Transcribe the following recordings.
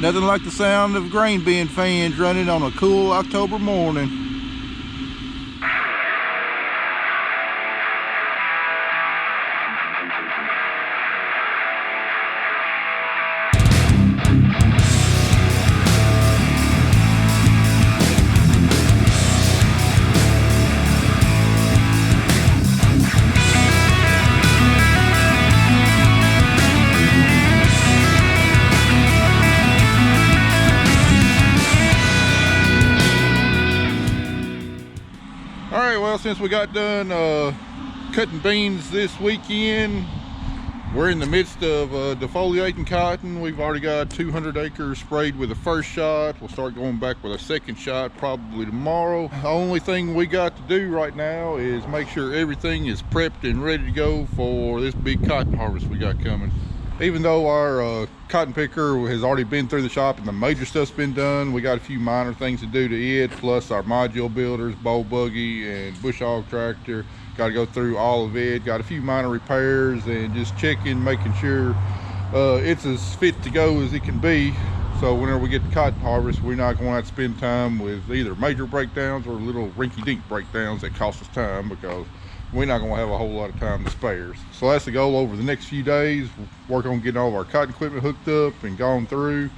Nothing like the sound of grain bin fans running on a cool October morning. Well, since we got done cutting beans this weekend, we're in the midst of defoliating cotton. We've already got 200 acres sprayed with the first shot. We'll start going back with a second shot probably tomorrow. The only thing we got to do right now is make sure everything is prepped and ready to go for this big cotton harvest we got coming. Even though our cotton picker has already been through the shop and the major stuff's been done, we got a few minor things to do to it, plus our module builders, bowl buggy, and bush hog tractor. Got to go through all of it. Got a few minor repairs and just checking, making sure it's as fit to go as it can be. So whenever we get to cotton harvest, we're not going to have to spend time with either major breakdowns or little rinky-dink breakdowns that cost us time, because we're not going to have a whole lot of time to spare. So that's the goal over the next few days. Work on getting all of our cotton equipment hooked up and gone through,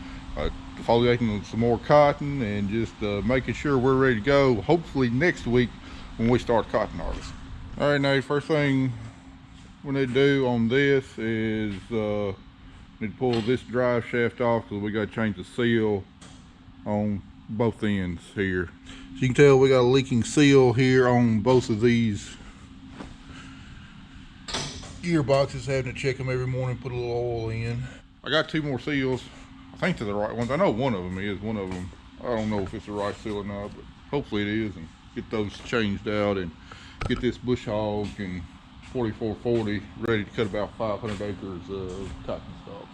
defoliating some more cotton, and just making sure we're ready to go, hopefully next week when we start cotton harvest. All right, now first thing we need to do on this is need to pull this drive shaft off, because we got to change the seal on both ends here. So you can tell we got a leaking seal here on both of these gearboxes. Having to check them every morning, put a little oil in. I got two more seals. I think they're the right ones. I know one of them is. One of them, I don't know if it's the right seal or not, but hopefully it is, and get those changed out and get this bush hog and 4440 ready to cut about 500 acres of cotton stalks.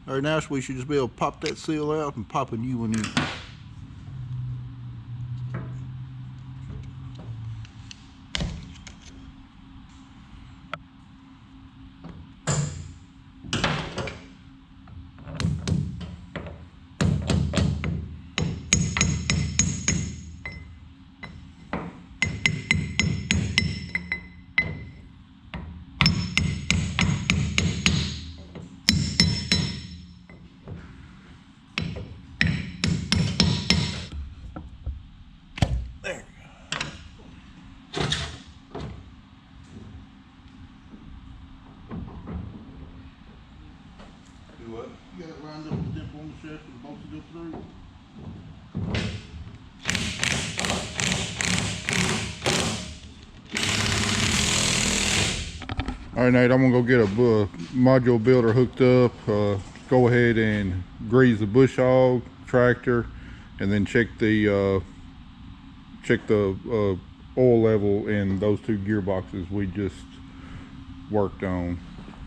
All right, now we should just be able to pop that seal out and pop a new one in. What? You got it lined up with the dip on the shaft for the bolts to go through. All right, Nate, I'm gonna go get a module builder hooked up. Go ahead and grease the bush hog tractor, and then check the oil level in those two gearboxes we just worked on.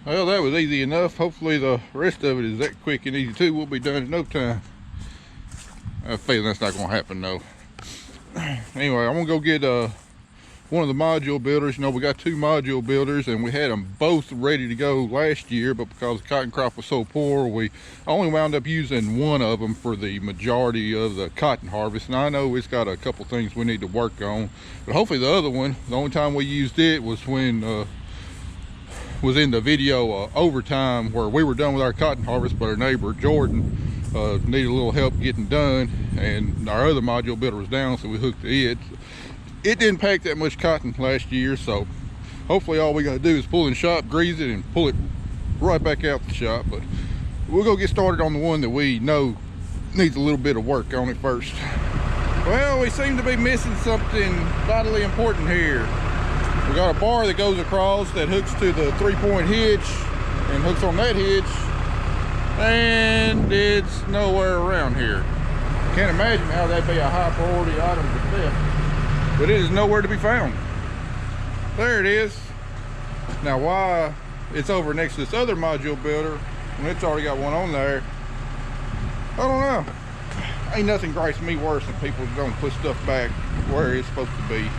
Well, that was easy enough. Hopefully the rest of it is that quick and easy too. We'll be done in no time. I have a feeling that's not going to happen though. Anyway, I'm going to go get one of the module builders. You know, we got two module builders and we had them both ready to go last year, but because the cotton crop was so poor, we only wound up using one of them for the majority of the cotton harvest. And I know it's got a couple things we need to work on, but hopefully the other one, the only time we used it was when was in the video overtime, where we were done with our cotton harvest, but our neighbor Jordan needed a little help getting done, and our other module builder was down, so we hooked it. It didn't pack that much cotton last year, so hopefully all we got to do is pull in shop, grease it, and pull it right back out the shop. But we'll go get started on the one that we know needs a little bit of work on it first. Well, we seem to be missing something vitally important here. We got a bar that goes across that hooks to the 3-point hitch and hooks on that hitch, and it's nowhere around here. Can't imagine how that'd be a high priority item to theft, but it is nowhere to be found. There it is. Now why it's over next to this other module builder when it's already got one on there, I don't know. Ain't nothing gripes me worse than people who don't put stuff back where it's supposed to be.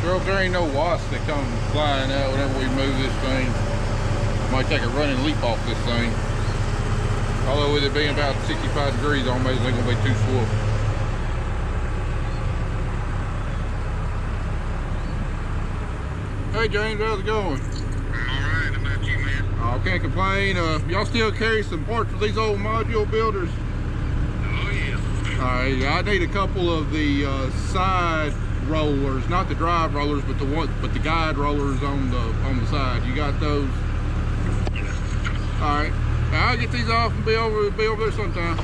Girl, there ain't no wasps that come flying out whenever we move this thing. Might take a running leap off this thing. Although with it being about 65 degrees, almost ain't gonna be too full. Hey James, how's it going? Alright, how about you, man? I can't complain. Y'all still carry some parts for these old module builders? Oh yeah. Alright, I need a couple of the side rollers, not the drive rollers, but the guide rollers on the side. You got those? All right, I'll get these off and be over there sometime.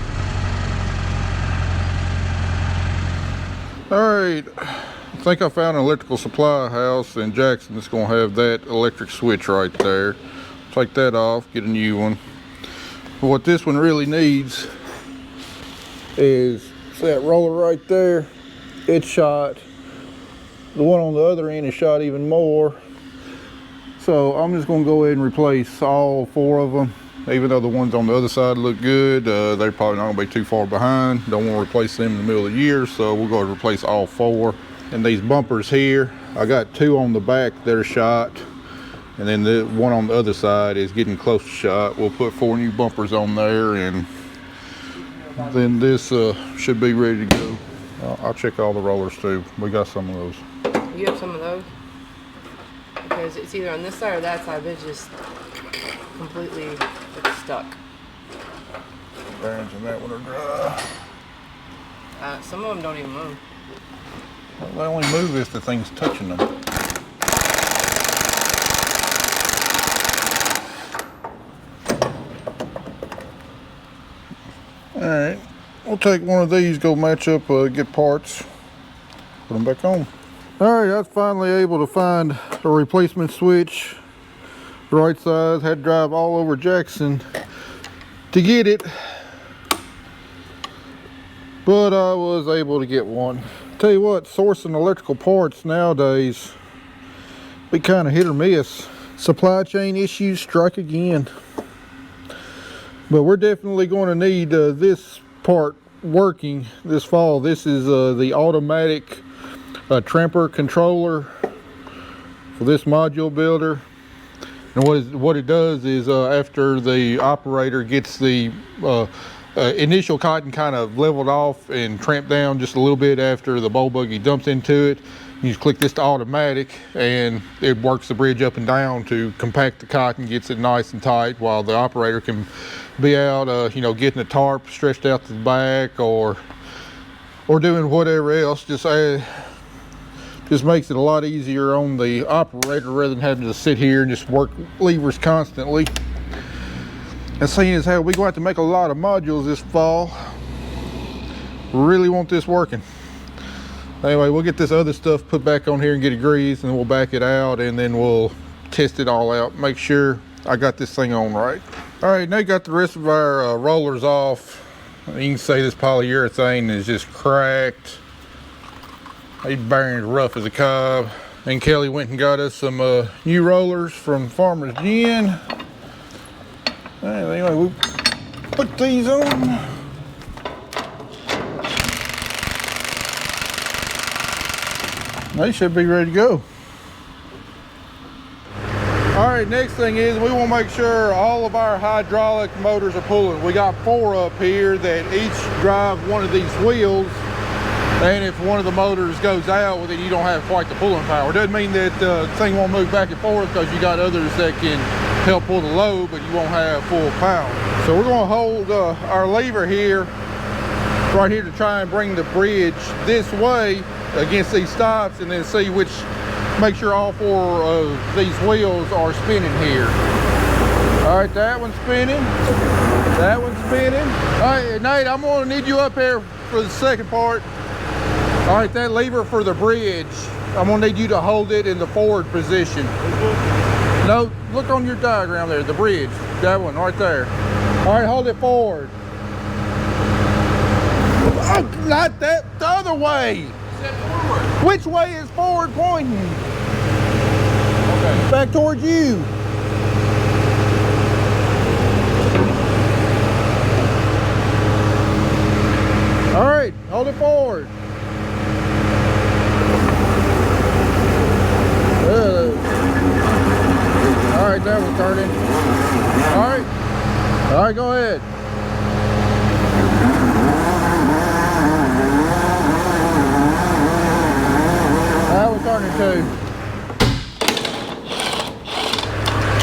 All right, I think I found an electrical supply house in Jackson that's gonna have that electric switch right there. Take that off, get a new one. But what this one really needs is that roller right there. It's shot. The one on the other end is shot even more. So I'm just gonna go ahead and replace all 4 of them. Even though the ones on the other side look good, they're probably not gonna be too far behind. Don't wanna replace them in the middle of the year, so we'll go and replace all 4. And these bumpers here, I got 2 on the back that are shot. And then the one on the other side is getting close to shot. We'll put 4 new bumpers on there, and then this should be ready to go. I'll check all the rollers too. We got some of those. You have some of those? Because it's either on this side or that side, but it's just completely stuck. Bearings in that one are dry. Some of them don't even move. Well, they only move if the thing's touching them. Alright, we'll take one of these, go match up, get parts, put them back on. Alright, I was finally able to find a replacement switch, the right size. Had to drive all over Jackson to get it, but I was able to get one. Tell you what, sourcing electrical parts nowadays be kind of hit or miss. Supply chain issues strike again. But we're definitely going to need this part working this fall. This is the automatic tramper controller for this module builder. And what it does is after the operator gets the initial cotton kind of leveled off and tramped down just a little bit after the bowl buggy dumps into it, you just click this to automatic and it works the bridge up and down to compact the cotton, gets it nice and tight while the operator can be out, you know, getting the tarp stretched out to the back or doing whatever else. Just makes it a lot easier on the operator rather than having to sit here and just work levers constantly. And seeing as how we're going to have to make a lot of modules this fall, we really want this working. Anyway, we'll get this other stuff put back on here and get it greased, and then we'll back it out, and then we'll test it all out, make sure I got this thing on right. All right, now you got the rest of our rollers off. You can see this polyurethane is just cracked. These bearings rough as a cob. And Kelly went and got us some new rollers from Farmer's Gin. Anyway, we put these on. They should be ready to go. All right, next thing is we want to make sure all of our hydraulic motors are pulling. We got 4 up here that each drive one of these wheels. And if one of the motors goes out, well, then you don't have quite the pulling power. It doesn't mean that the thing won't move back and forth, because you got others that can help pull the load, but you won't have full power. So we're going to hold our lever here, right here, to try and bring the bridge this way against these stops, and then see which, make sure all 4 of these wheels are spinning here. All right, that one's spinning. That one's spinning. All right, Nate, I'm gonna need you up here for the second part. All right, that lever for the bridge, I'm gonna need you to hold it in the forward position. No, look on your diagram there, the bridge, that one right there. All right, hold it forward. Oh, not that, the other way. You said forward. Which way is forward pointing? Okay. Back towards you. All right, hold it forward. All right, that was turning. All right, go ahead. That was turning too.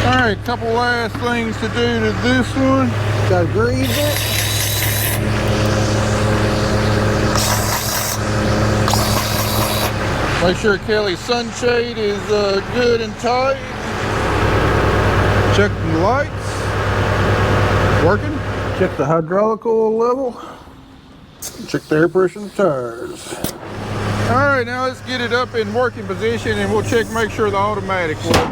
All right, couple last things to do to this one. Gotta grease it. Make sure Kelly's sunshade is good and tight. Check the lights. Working. Check the hydraulic oil level. Check the air pressure in the tires. All right, now let's get it up in working position, and we'll check, make sure the automatic works.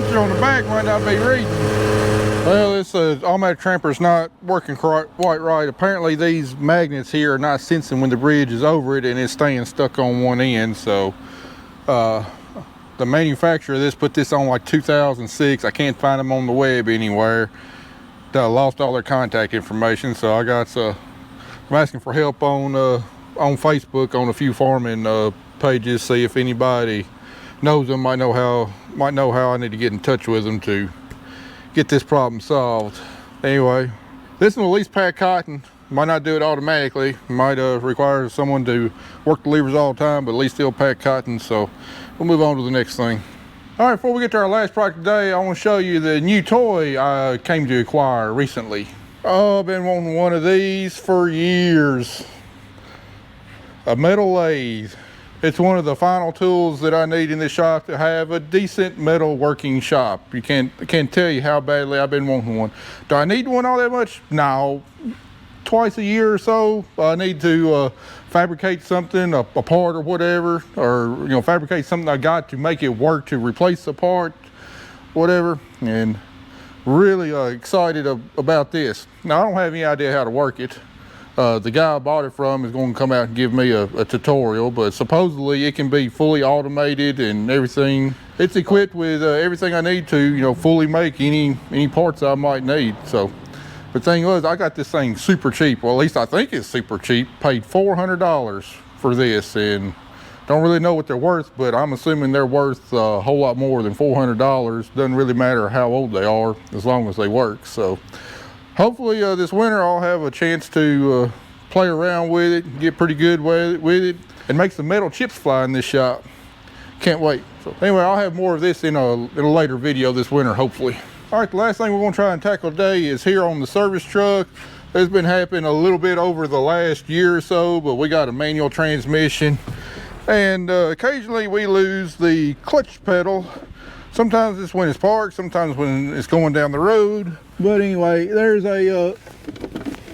On the back might not be reading. Well, this automatic tramper's not working quite right. Apparently these magnets here are not sensing when the bridge is over it, and it's staying stuck on one end. So the manufacturer of this put this on like 2006. I can't find them on the web anywhere. I lost all their contact information, so I got I'm asking for help on Facebook on a few farming pages, see if anybody knows them, might know how I need to get in touch with them to get this problem solved. Anyway, this one will at least pack cotton. Might not do it automatically. Might require someone to work the levers all the time, but at least still pack cotton. So we'll move on to the next thing. All right, before we get to our last product today, I want to show you the new toy I came to acquire recently. Oh, I've been wanting one of these for years. A metal lathe. It's one of the final tools that I need in this shop to have a decent metal working shop. I can't tell you how badly I've been wanting one. Do I need one all that much? No. Twice a year or so, I need to fabricate something, a part or whatever, or fabricate something I got to make it work, to replace the part, whatever. And really excited about this. Now, I don't have any idea how to work it. The guy I bought it from is going to come out and give me a tutorial, but supposedly it can be fully automated and everything. It's equipped with everything I need to, fully make any parts I might need. So the thing was, I got this thing super cheap. Well, at least I think it's super cheap. Paid $400 for this, and don't really know what they're worth, but I'm assuming they're worth a whole lot more than $400. Doesn't really matter how old they are, as long as they work. So hopefully this winter I'll have a chance to play around with it, get pretty good with it, and make some metal chips fly in this shop. Can't wait. So anyway, I'll have more of this in a later video this winter, hopefully. All right, the last thing we're going to try and tackle today is here on the service truck. It's been happening a little bit over the last year or so, but we got a manual transmission, and occasionally we lose the clutch pedal. Sometimes it's when it's parked, sometimes when it's going down the road. But anyway, there's a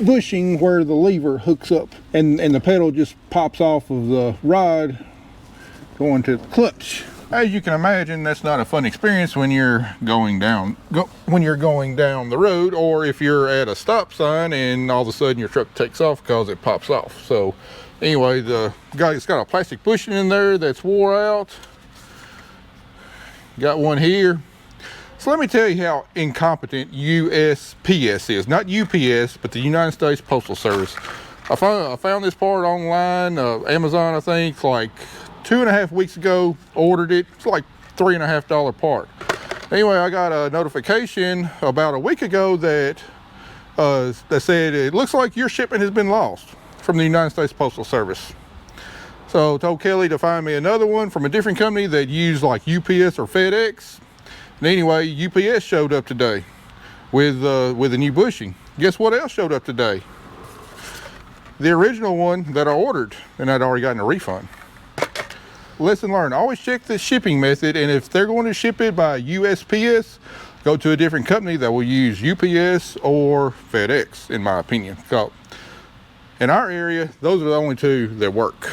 bushing where the lever hooks up, and the pedal just pops off of the rod going to the clutch. As you can imagine, that's not a fun experience when you're going down the road, or if you're at a stop sign and all of a sudden your truck takes off because it pops off. So anyway, it's got a plastic bushing in there that's wore out. Got one here. So let me tell you how incompetent USPS is. Not UPS, but the United States Postal Service. I found this part online, Amazon, I think, like 2.5 weeks ago. Ordered it. It's like $3.50 part. Anyway, I got a notification about a week ago that said it looks like your shipment has been lost from the United States Postal Service. So I told Kelly to find me another one from a different company that used like UPS or FedEx. And anyway, UPS showed up today with a new bushing. Guess what else showed up today? The original one that I ordered, and I'd already gotten a refund. Lesson learned, always check the shipping method, and if they're going to ship it by USPS, go to a different company that will use UPS or FedEx, in my opinion. So in our area, those are the only two that work.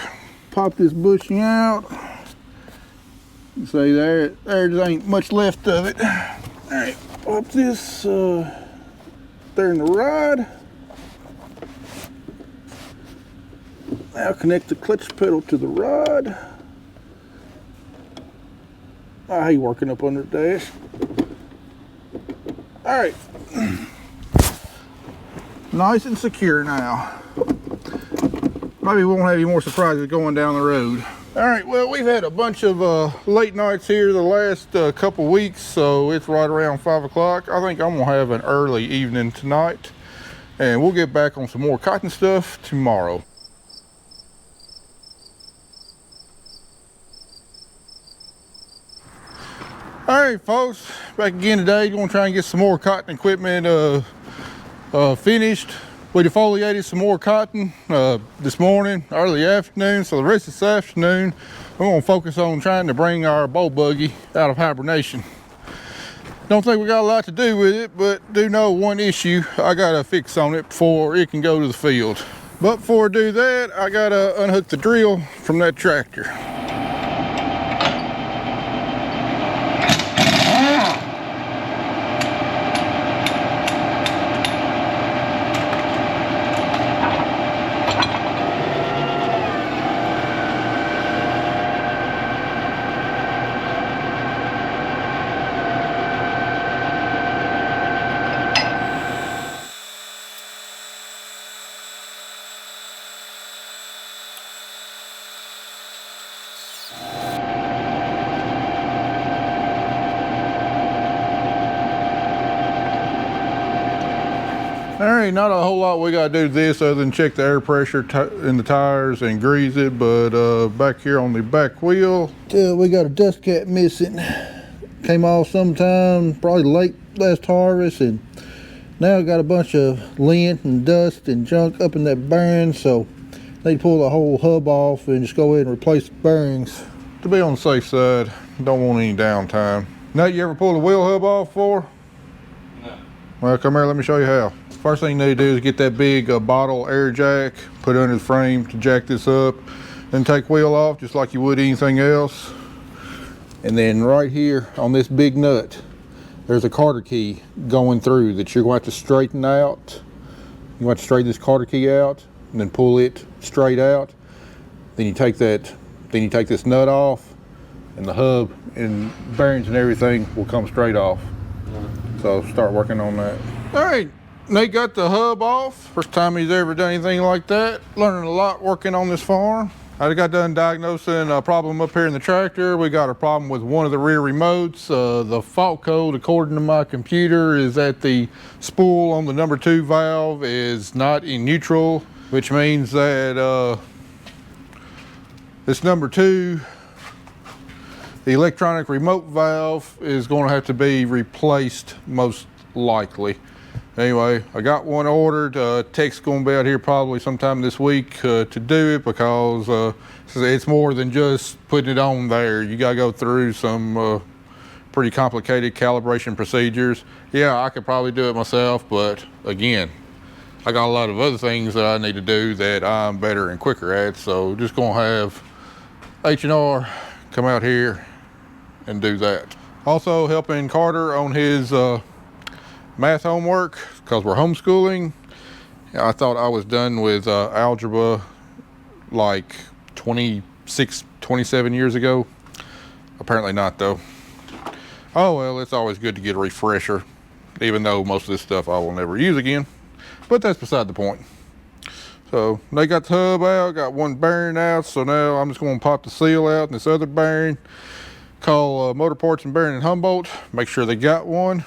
Pop this bushing out. You see there just ain't much left of it. All right, pop this there in the rod. Now connect the clutch pedal to the rod. I hate working up under the dash. All right, nice and secure now. Maybe we won't have any more surprises going down the road. All right, well, we've had a bunch of late nights here the last couple weeks, so it's right around 5 o'clock. I think I'm gonna have an early evening tonight, and we'll get back on some more cotton stuff tomorrow. All right, folks, back again today. We're gonna try and get some more cotton equipment finished. We defoliated some more cotton this morning, early afternoon. So the rest of this afternoon, we're gonna focus on trying to bring our bowl buggy out of hibernation. Don't think we got a lot to do with it, but do know one issue I gotta fix on it before it can go to the field. But before I do that, I gotta unhook the drill from that tractor. All right, not a whole lot we gotta do to this other than check the air pressure in the tires and grease it, but back here on the back wheel, we got a dust cap missing. Came off sometime, probably late last harvest, and now I got a bunch of lint and dust and junk up in that bearing, so they pull the whole hub off and just go ahead and replace the bearings. To be on the safe side, don't want any downtime. Nate, you ever pulled a wheel hub off before? No. Well, come here, let me show you how. First thing you need to do is get that big bottle air jack, put it under the frame to jack this up, then take wheel off just like you would anything else. And then right here on this big nut, there's a Carter key going through that you're going to have to straighten out. You want to straighten this Carter key out and then pull it straight out. Then you take this nut off, and the hub and bearings and everything will come straight off. So start working on that. All right. Nate got the hub off. First time he's ever done anything like that. Learning a lot working on this farm. I got done diagnosing a problem up here in the tractor. We got a problem with one of the rear remotes. The fault code, according to my computer, is that the spool on the number 2 valve is not in neutral, which means that this number 2, the electronic remote valve, is going to have to be replaced most likely. Anyway, I got one ordered. Tech's going to be out here probably sometime this week to do it, because it's more than just putting it on there. You got to go through some pretty complicated calibration procedures. Yeah, I could probably do it myself, but again, I got a lot of other things that I need to do that I'm better and quicker at. So just going to have H&R come out here and do that. Also helping Carter on his math homework because we're homeschooling. I thought I was done with algebra like 26, 27 years ago. Apparently not though. Oh well, it's always good to get a refresher, even though most of this stuff I will never use again. But that's beside the point. So they got the hub out, got one bearing out, so now I'm just going to pop the seal out and this other bearing. Call Motor Parts and Bearing in Humboldt, make sure they got one,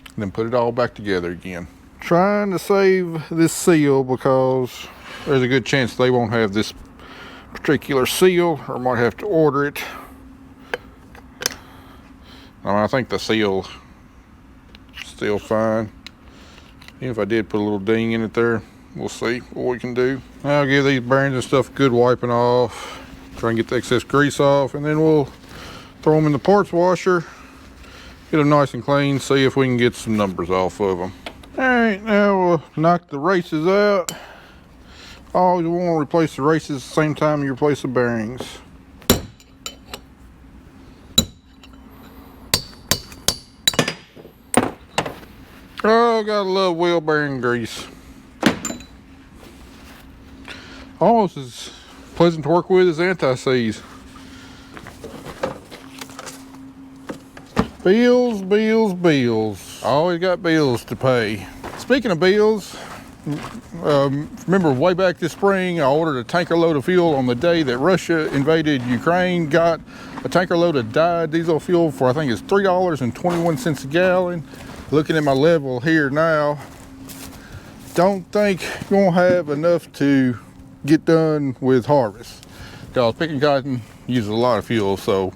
and then put it all back together again. Trying to save this seal because there's a good chance they won't have this particular seal, or might have to order it. I think the seal is still fine. Even if I did put a little ding in it there, we'll see what we can do. I'll give these bearings and stuff a good wiping off, try and get the excess grease off, and then we'll throw them in the parts washer, get them nice and clean, see if we can get some numbers off of them. All right, now we'll knock the races out. Always want to replace the races at the same time you replace the bearings. Oh, gotta love wheel bearing grease. Almost as pleasant to work with as anti-seize. Bills, bills, bills. Always got bills to pay. Speaking of bills, remember way back this spring, I ordered a tanker load of fuel on the day that Russia invaded Ukraine. Got a tanker load of dyed diesel fuel for I think it's $3.21 a gallon. Looking at my level here now, don't think you're gonna have enough to get done with harvest. Because picking cotton uses a lot of fuel, so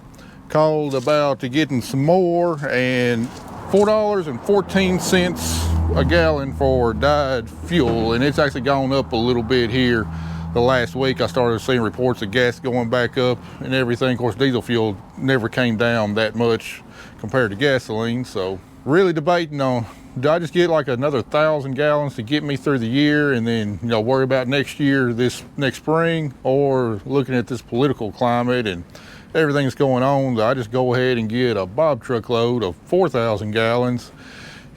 called about to getting some more, and $4.14 a gallon for dyed fuel, and it's actually gone up a little bit here. The last week I started seeing reports of gas going back up and everything. Of course, diesel fuel never came down that much compared to gasoline, so really debating on, do I just get like another 1,000 gallons to get me through the year and then, you know, worry about next year, this next spring, or looking at this political climate and everything that's going on, I just go ahead and get a bob truck load of 4,000 gallons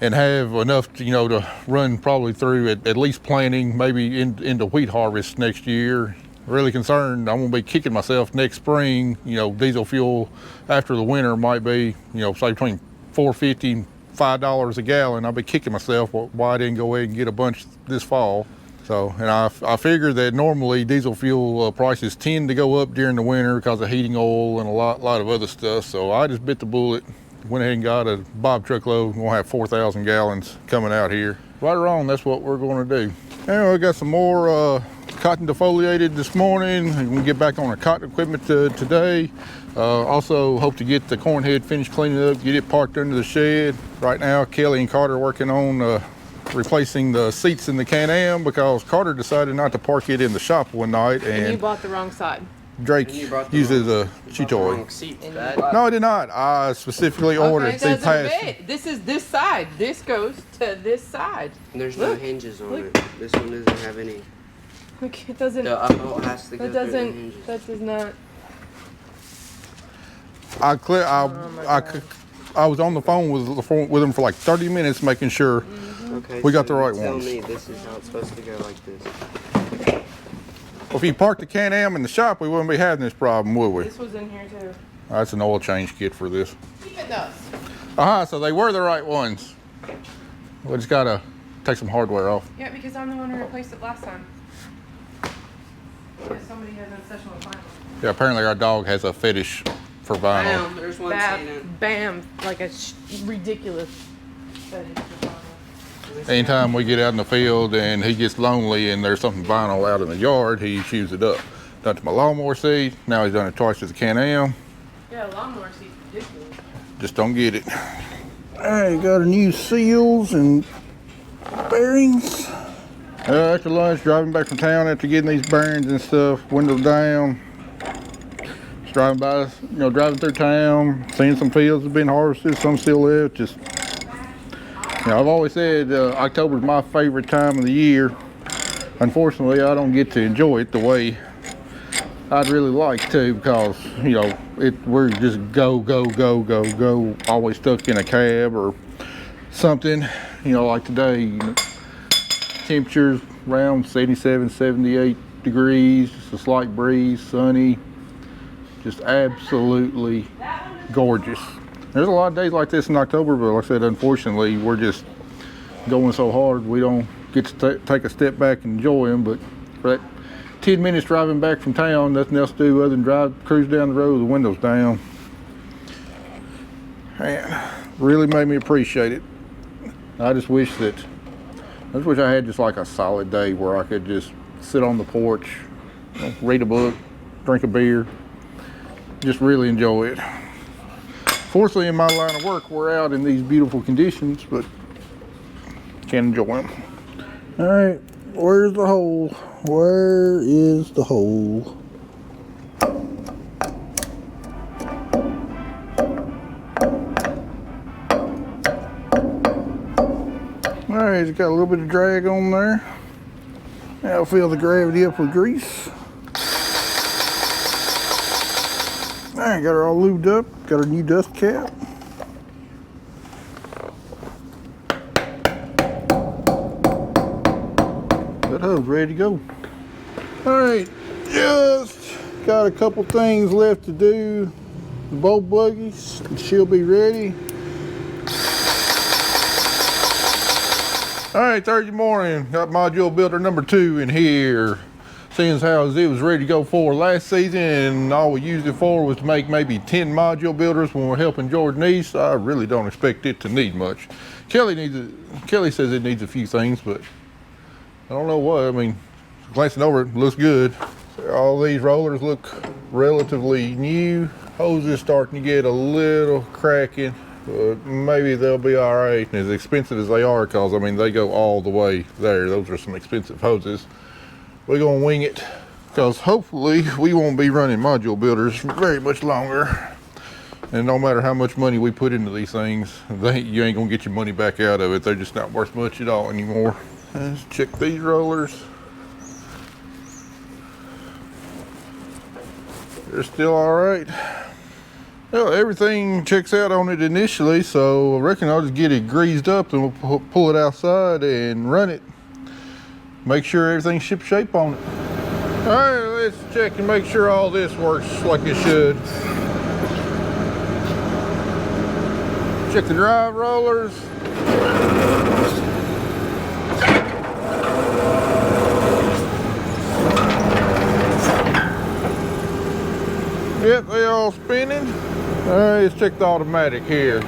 and have enough to, you know, to run probably through at least planting, maybe into wheat harvest next year. Really concerned I'm gonna be kicking myself next spring. You know, diesel fuel after the winter might be, you know, say between $4.50 and $5 a gallon. I'll be kicking myself why I didn't go ahead and get a bunch this fall. So, and I figure that normally diesel fuel prices tend to go up during the winter because of heating oil and a lot of other stuff. So I just bit the bullet, went ahead and got a bob truckload. We're gonna have 4,000 gallons coming out here. Right or wrong, that's what we're gonna do. Anyway, we got some more cotton defoliated this morning. We're gonna get back on our cotton equipment today. Also hope to get the corn head finished cleaning up, get it parked under the shed. Right now, Kelly and Carter are working on replacing the seats in the Can-Am because Carter decided not to park it in the shop one night. And you bought the wrong side. Drake uses a chew-toy. No, I did not. I specifically ordered the pass. This is this side. This goes to this side. There's no hinges on it. This one doesn't have any. Look, it doesn't. The up has to go through the hinges. That does not. I was on the phone with them for like 30 minutes making sure Okay, we got the right tell ones. me this is how it's supposed to go, like this. Well, if you parked the Can-Am in the shop, we wouldn't be having this problem, would we? This was in here too. That's an oil change kit for this. It does. So they were the right ones. We just gotta take some hardware off. Yeah, because I'm the one who replaced it last time. Because somebody has an obsession with vinyl. Yeah, apparently our dog has a fetish for vinyl. Bam, there's one sitting. Bam, like a ridiculous fetish for vinyl. Anytime we get out in the field and he gets lonely and there's something vinyl out in the yard, he chews it up. Done it to my lawnmower seat. Now he's done it twice to the Can-Am. Yeah, lawnmower seat's ridiculous. Just don't get it. All right, got our new seals and bearings. After lunch, driving back from town after getting these bearings and stuff, windows down. Just driving by, driving through town, seeing some fields have been harvested, some still left. Just, I've always said October is my favorite time of the year. Unfortunately, I don't get to enjoy it the way I'd really like to, because you know we're just go, always stuck in a cab or something. You know, like today, you know, temperatures around 77, 78 degrees, just a slight breeze, sunny, just absolutely gorgeous. There's a lot of days like this in October, but like I said, unfortunately, we're just going so hard we don't get to take a step back and enjoy them. But for that 10 minutes driving back from town, nothing else to do other than cruise down the road with the windows down. Man, really made me appreciate it. I just wish I had just like a solid day where I could just sit on the porch, you know, read a book, drink a beer, just really enjoy it. Fortunately, in my line of work, we're out in these beautiful conditions, but can't enjoy them. All right, where's the hole? Where is the hole? All right, it's got a little bit of drag on there. Now fill the gravity up with grease. All right, got her all lubed up. Got her new dust cap. That hub's ready to go. All right, just got a couple things left to do. The bolt buggies, and she'll be ready. All right, Thursday morning, got module builder number 2 in here. Seeing as how it was ready to go for last season, and all we used it for was to make maybe 10 module builders when we're helping Jordan East. I really don't expect it to need much. Kelly says it needs a few things, but I don't know what. I mean, glancing over it, looks good. All these rollers look relatively new. Hoses starting to get a little cracking, but maybe they'll be all right. And as expensive as they are, because I mean they go all the way there. Those are some expensive hoses. We're gonna wing it, because hopefully we won't be running module builders very much longer. And no matter how much money we put into these things, you ain't gonna get your money back out of it. They're just not worth much at all anymore. Let's check these rollers. They're still all right. Well, everything checks out on it initially, so I reckon I'll just get it greased up and we'll pull it outside and run it. Make sure everything's ship shape on it. All right, let's check and make sure all this works like it should. Check the drive rollers. Yep, they all spinning. All right, let's check the automatic here.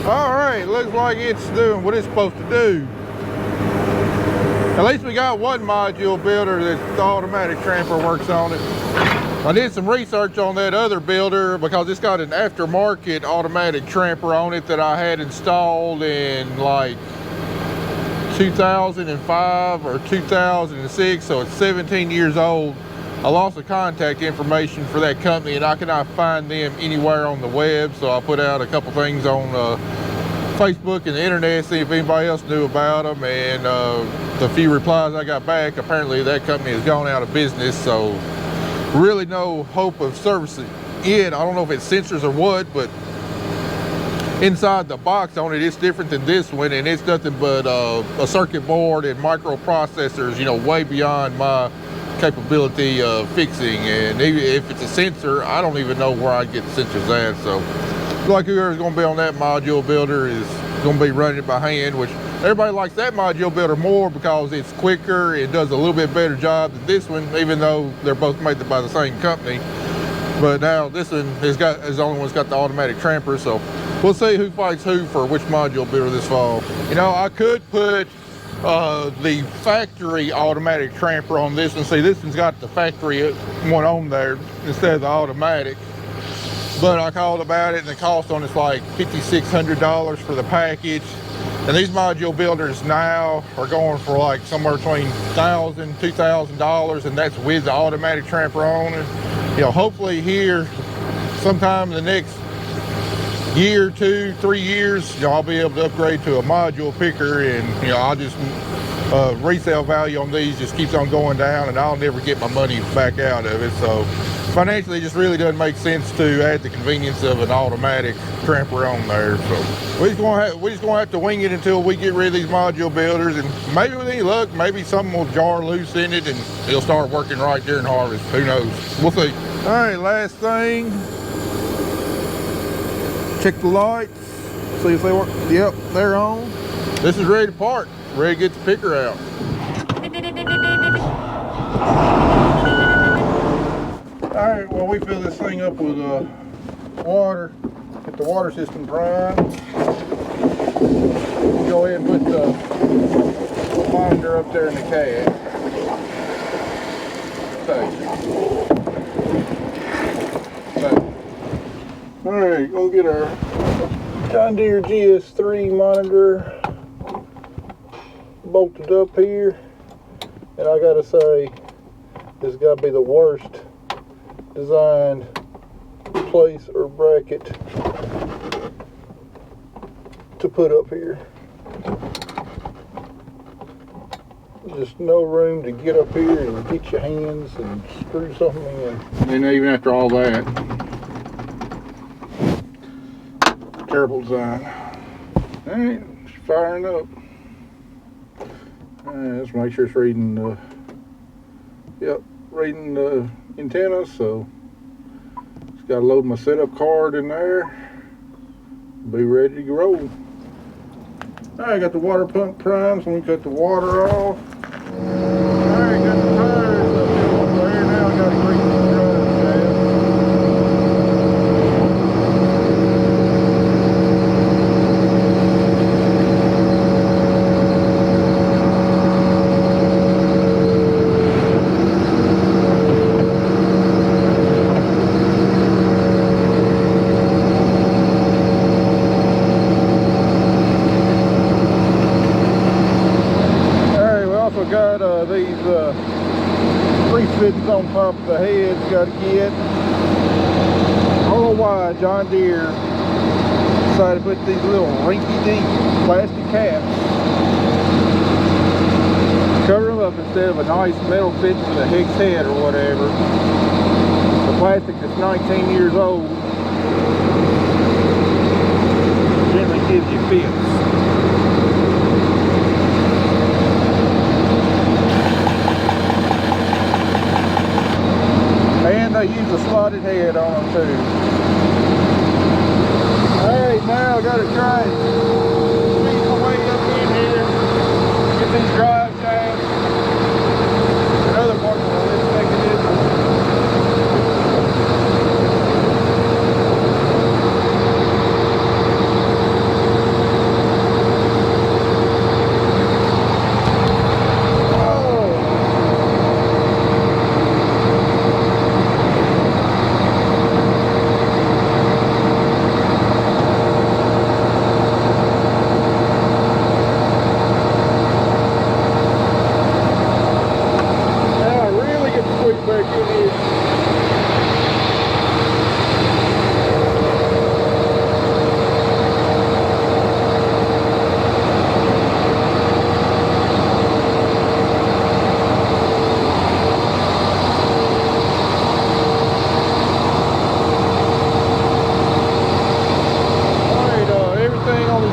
All right, looks like it's doing what it's supposed to do. At least we got one module builder that the automatic tramper works on it. I did some research on that other builder because it's got an aftermarket automatic tramper on it that I had installed in like 2005 or 2006, so it's 17 years old. I lost the contact information for that company and I cannot find them anywhere on the web, so I put out a couple things on Facebook and the internet, see if anybody else knew about them, and the few replies I got back, apparently that company has gone out of business, so really no hope of servicing it. I don't know if it's sensors or what, but inside the box on it, it's different than this one, and it's nothing but a circuit board and microprocessors, you know, way beyond my capability of fixing. And even if it's a sensor, I don't even know where I'd get the sensors at. So like whoever's going to be on that module builder is going to be running it by hand, which everybody likes that module builder more because it's quicker, it does a little bit better job than this one, even though they're both made by the same company. But now this one is the only one's got the automatic tramper, so we'll see who fights who for which module builder this fall. You know, I could put the factory automatic tramper on this one. See, this one's got the factory one on there instead of the automatic. But I called about it, and the cost on it's like $5,600 for the package. And these module builders now are going for like somewhere between $1,000, $2,000, and that's with the automatic tramper on it. You know, hopefully here, sometime in the next year, 2, 3 years, you know, I'll be able to upgrade to a module picker, and you know, I'll just resale value on these just keeps on going down, and I'll never get my money back out of it. So financially, it just really doesn't make sense to add the convenience of an automatic tramper on there. So we're just gonna have to wing it until we get rid of these module builders, and maybe with any luck, maybe something will jar loose in it and it'll start working right during harvest. Who knows? We'll see. All right, last thing. Check the lights, see if they work. Yep, they're on. This is ready to part, ready to get the picker out. All right, well, we fill this thing up with water, get the water system primed. Go ahead and put the monitor up there in the cab. All right, go get our John Deere GS3 monitor bolted up here, and I gotta say, this has got to be the worst designed place or bracket to put up here. Just no room to get up here and get your hands and screw something in. And even after all that, terrible design. Alright, it's firing up. Let's make sure it's reading the, yep, reading the antenna. So just gotta load my setup card in there, be ready to roll. Alright, got the water pump primed, so we cut the water off. Alright, got the tires up there. Now I gotta grease the drive shaft. Got these grease fittings on top of the heads. Got to get. I don't know why John Deere decided to put these little rinky-dink plastic caps, cover them up instead of a nice metal fitting with a hex head or whatever. The plastic that's 19 years old generally gives you fits. And they use a slotted head on them too. Alright, now I gotta try and squeeze my way up in here, get these drive shafts, and other parts of the lift mechanism.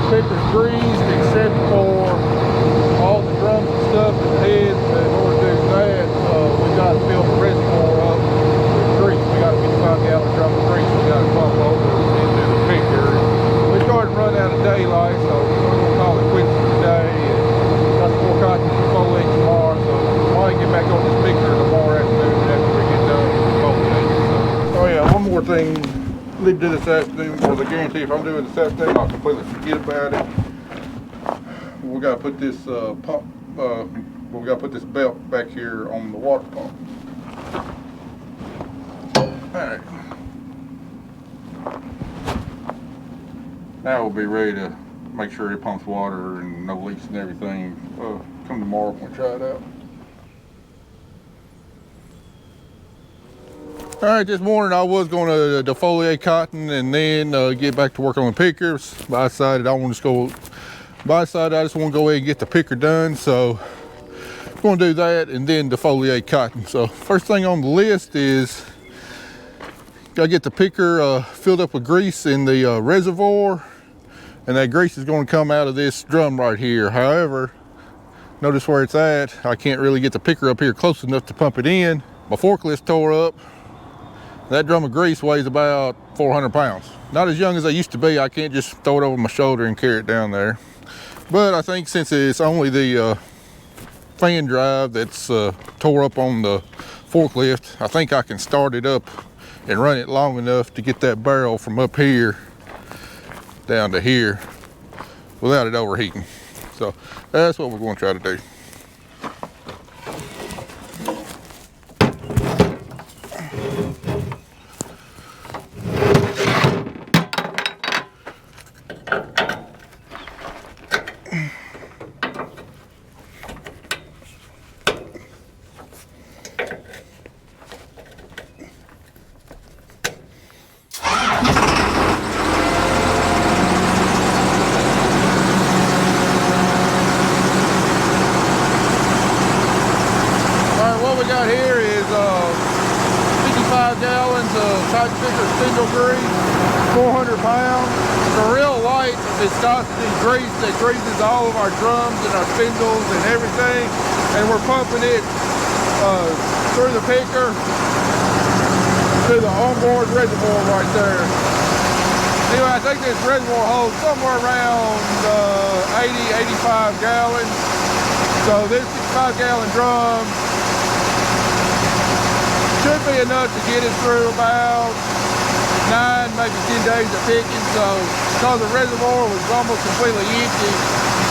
Picker's greased except for all the drums and stuff and the heads. In order to do that, we got to fill the reservoir up with grease. We got a 55-gallon drum of grease we got to pump over into the picker. We started to run out of daylight, so we're going to call it quits for today. Got some more cotton to defoliate tomorrow, so we'll probably get back on this picker tomorrow afternoon after we get done with defoliating. So, oh yeah, one more thing. Need to do this afternoon, because I guarantee if I'm doing this afternoon, I'll completely forget about it. We got to put this pump, we got to put this belt back here on the water pump. All right. Now we'll be ready to make sure it pumps water and no leaks and everything. Come tomorrow when we try it out. All right, this morning I was going to defoliate cotton and then get back to work on the pickers. But I decided I want to go. I just want to go ahead and get the picker done. So I'm going to do that and then defoliate cotton. So first thing on the list is gotta get the picker filled up with grease in the reservoir, and that grease is going to come out of this drum right here. However, notice where it's at. I can't really get the picker up here close enough to pump it in. My forklift tore up. That drum of grease weighs about 400 pounds. Not as young as I used to be. I can't just throw it over my shoulder and carry it down there. But I think since it's only the fan drive that's tore up on the forklift, I think I can start it up and run it long enough to get that barrel from up here down to here without it overheating. So that's what we're going to try to do. Got here is 55 gallons of cotton picker spindle grease, 400 pounds. It's a real light viscosity grease that greases all of our drums and our spindles and everything. And we're pumping it through the picker to the onboard reservoir right there. Anyway, I think this reservoir holds somewhere around 85 gallons. So this 65-gallon drum should be enough to get it through about 9, maybe 10 days of picking. So because the reservoir was almost completely empty,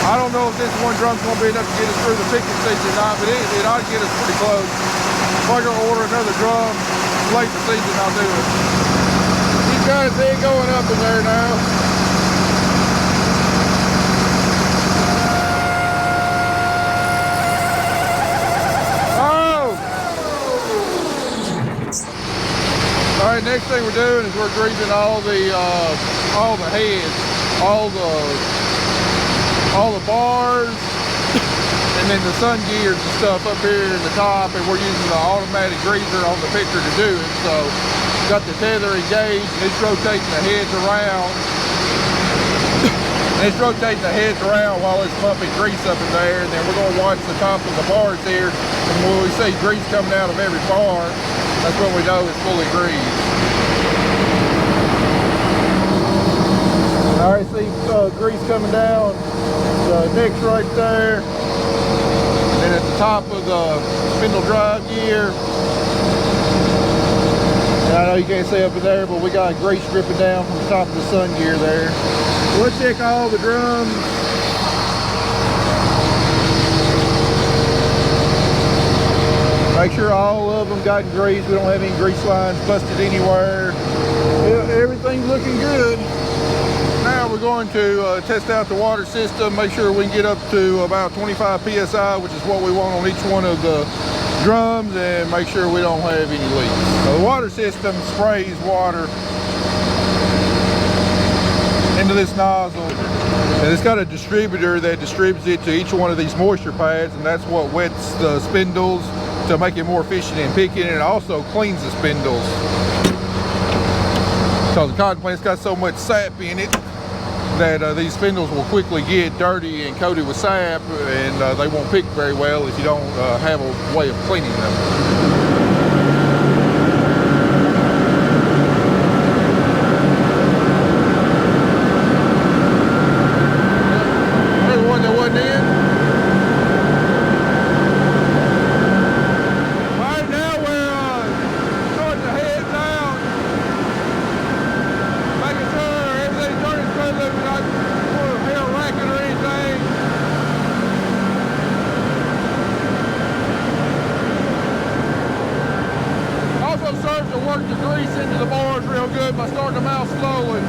I don't know if this one drum's going to be enough to get us through the picking season or not, but it ought to get us pretty close. If I go order another drum late in the season, I'll do it. You guys see it going up in there now. All right, next thing we're doing is we're greasing all the heads, all the bars, and then the sun gears and stuff up here in the top, and we're using the automatic greaser on the picker to do it. So got the tether engaged, and it's rotating the heads around. And it's rotating the heads around while it's pumping grease up in there, and then we're going to watch the top of the bars here, and when we see grease coming out of every bar, that's when we know it's fully greased. All right, see grease coming down the necks right there, and at the top of the spindle drive gear. I know you can't see up in there, but we got grease dripping down from the top of the sun gear there. We'll check all the drums. Make sure all of them got grease. We don't have any grease lines busted anywhere. Everything's looking good. Now we're going to test out the water system, make sure we can get up to about 25 psi, which is what we want on each one of the drums, and make sure we don't have any leaks. So the water system sprays water into this nozzle, and it's got a distributor that distributes it to each one of these moisture pads, and that's what wets the spindles to make it more efficient in picking, and it also cleans the spindles because the cotton plant's got so much sap in it that these spindles will quickly get dirty and coated with sap, and they won't pick very well if you don't have a way of cleaning them. Work the grease into the bars real good by starting them out slowly.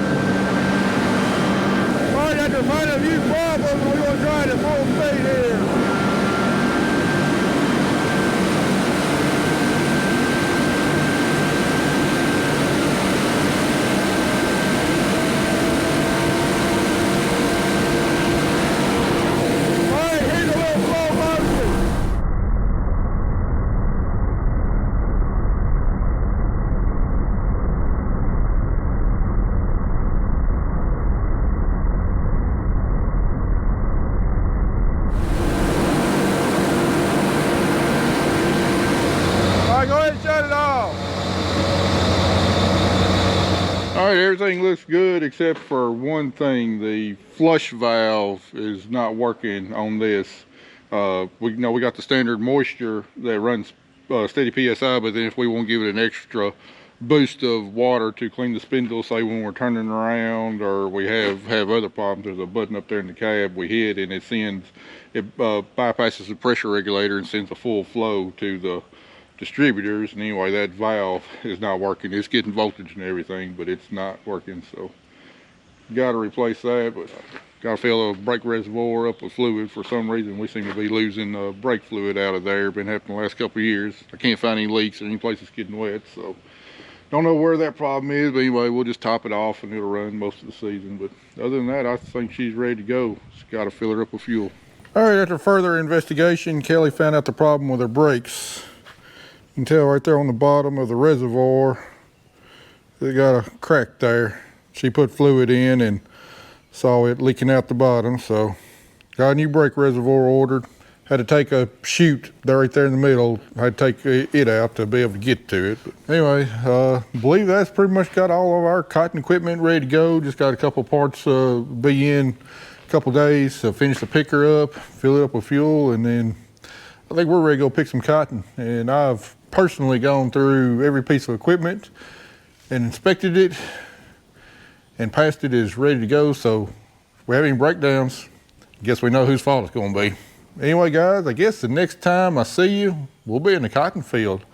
right, everything looks good except for one thing. The flush valve is not working on this. We got the standard moisture that runs steady PSI, but then if we want to give it an extra boost of water to clean the spindle, say when we're turning around or we have other problems, there's a button up there in the cab we hit, and it bypasses the pressure regulator and sends a full flow to the distributors. And anyway, that valve is not working. It's getting voltage and everything, but it's not working, so got to replace that. But got to fill the brake reservoir up with fluid. For some reason we seem to be losing brake fluid out of there. Been happening the last couple of years. I can't find any leaks or any place that's getting wet, so don't know where that problem is. But anyway, we'll just top it off and it'll run most of the season. But other than that, I think she's ready to go. Just got to fill her up with fuel. All right, after further investigation, Kelly found out the problem with her brakes. You can tell right there on the bottom of the reservoir, they got a crack there. She put fluid in and saw it leaking out the bottom, so got a new brake reservoir ordered. Had to take a chute there right there in the middle. Had to take it out to be able to get to it. But anyway, I believe that's pretty much got all of our cotton equipment ready to go. Just got a couple parts be in a couple days to finish the picker up, fill it up with fuel, and then I think we're ready to go pick some cotton. And I've personally gone through every piece of equipment and inspected it and passed it as ready to go. So if we have any breakdowns, I guess we know whose fault it's going to be. Anyway, guys, I guess the next time I see you, we'll be in the cotton field.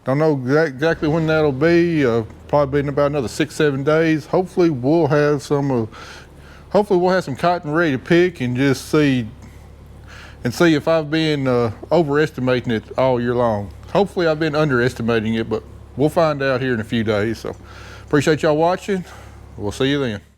Don't know exactly when that'll be. Probably in about another 6-7 days. Hopefully we'll have some cotton ready to pick and just see if I've been overestimating it all year long. Hopefully I've been underestimating it, but we'll find out here in a few days. So appreciate y'all watching. We'll see you then.